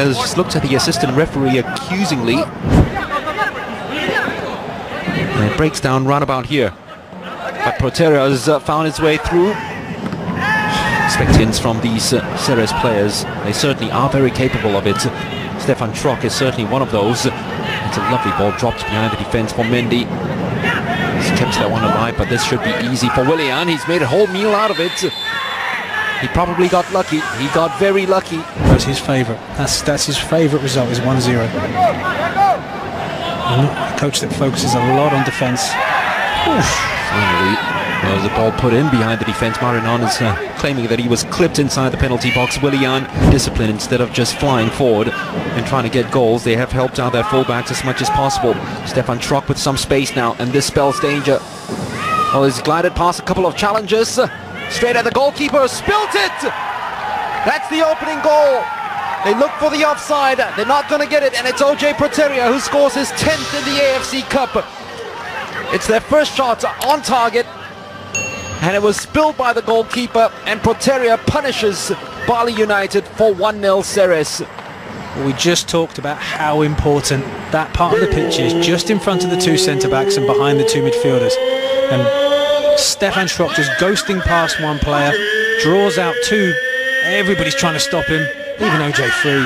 Just looked at the assistant referee accusingly. And it breaks down round about here. But Proteria has found its way through. Expectations from these CERES players. They certainly are very capable of it. Stefan Schrock is certainly one of those. It's a lovely ball dropped behind the defense for Mendy. He's kept that one alive, but this should be easy for Willian. He's made a whole meal out of it. He probably got lucky. He got very lucky. That's his favourite. That's his favourite result is 1-0. A coach that focuses a lot on defence. Finally, there was a ball put in behind the defence. Marinon is claiming that he was clipped inside the penalty box. Willian, discipline instead of just flying forward and trying to get goals. They have helped out their fullbacks as much as possible. Stefan Schrock with some space now, and this spells danger. Oh, he's glided past a couple of challengers. Straight at the goalkeeper, spilt it! That's the opening goal. They look for the offside. They're not going to get it, and it's OJ Proteria who scores his 10th in the AFC Cup. It's their first shot on target, and it was spilled by the goalkeeper, and Proteria punishes Bali United for 1-0 CERES. We just talked about how important that part of the pitch is, just in front of the two centre-backs and behind the two midfielders. And Stefan Schrock just ghosting past one player, draws out two. Everybody's trying to stop him, even OJ free,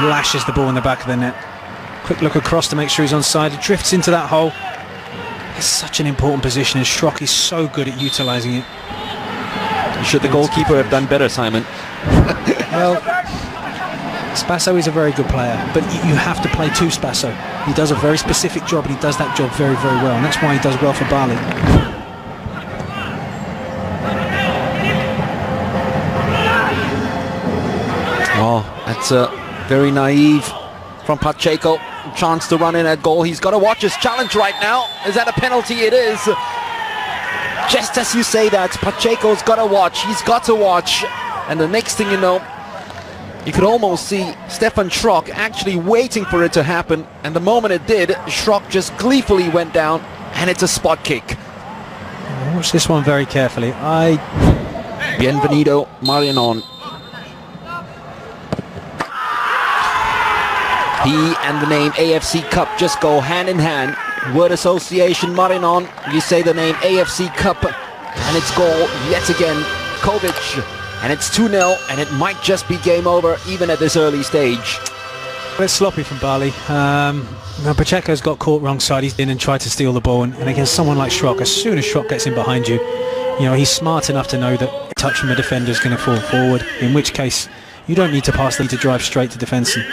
lashes the ball in the back of the net. Quick look across to make sure he's onside. It drifts into that hole. It's such an important position, and Schrock is so good at utilising it. Should the goalkeeper have done better, Simon? Well, Spasso is a very good player, but you have to play to Spasso. He does a very specific job, and he does that job very, very well, and that's why he does well for Bali. Oh, that's very naive from Pacheco. Chance to run in at goal. He's got to watch his challenge right now. Is that a penalty? It is. Just as you say that, Pacheco's got to watch. He's got to watch. And the next thing you know, you could almost see Stefan Schrock actually waiting for it to happen. And the moment it did, Schrock just gleefully went down, and it's a spot kick. Watch this one very carefully. Bienvenido Marinon. He and the name AFC Cup just go hand in hand. Word association, Marinon. You say the name AFC Cup, and it's goal yet again. Kovic, and it's 2-0, and it might just be game over even at this early stage. It's sloppy from Bali. Now Pacheco's got caught wrong side. He's in and tried to steal the ball, and against someone like Schrock, as soon as Schrock gets in behind you, you know, he's smart enough to know that a touch from a defender is going to fall forward, in which case you don't need to pass them to drive straight to defence. And,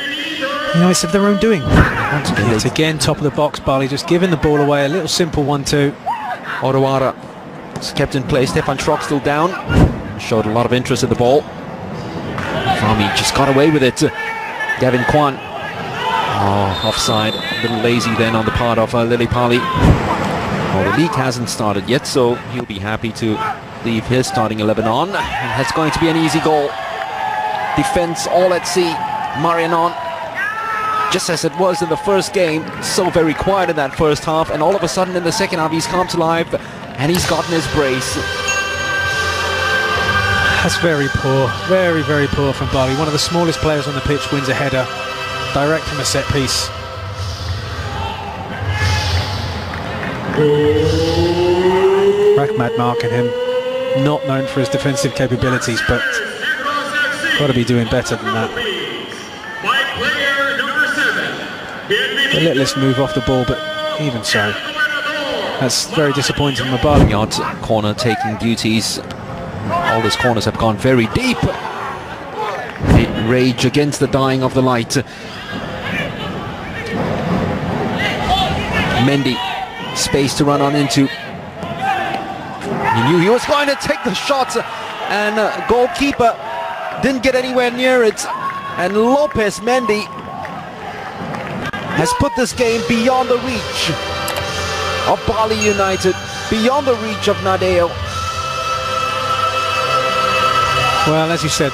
you know, it's of their own doing. It's again top of the box. Bali just giving the ball away. A little simple 1-2. Oruara is kept in play. Stefan Schrock still down. Showed a lot of interest in the ball. Fami just got away with it. Gavin Kwan. Oh, offside. A little lazy then on the part of Lillipali. Well, the league hasn't started yet, so he'll be happy to leave his starting 11 on. And that's going to be an easy goal. Defense all at sea. Marinon, just as it was in the first game, so very quiet in that first half, and all of a sudden in the second half he's come to life and he's gotten his brace. That's very poor, very, very poor from Bali. One of the smallest players on the pitch wins a header direct from a set piece. Rahmat marking him, not known for his defensive capabilities, but got to be doing better than that. They let this move off the ball, but even so, that's very disappointing from Bali. Yard corner taking duties. All his corners have gone very deep. They rage against the dying of the light. Mendy, space to run on into. He knew he was going to take the shot, and goalkeeper didn't get anywhere near it. And Lopez Mendy has put this game beyond the reach of Bali United, beyond the reach of Nadeo. Well, as you said,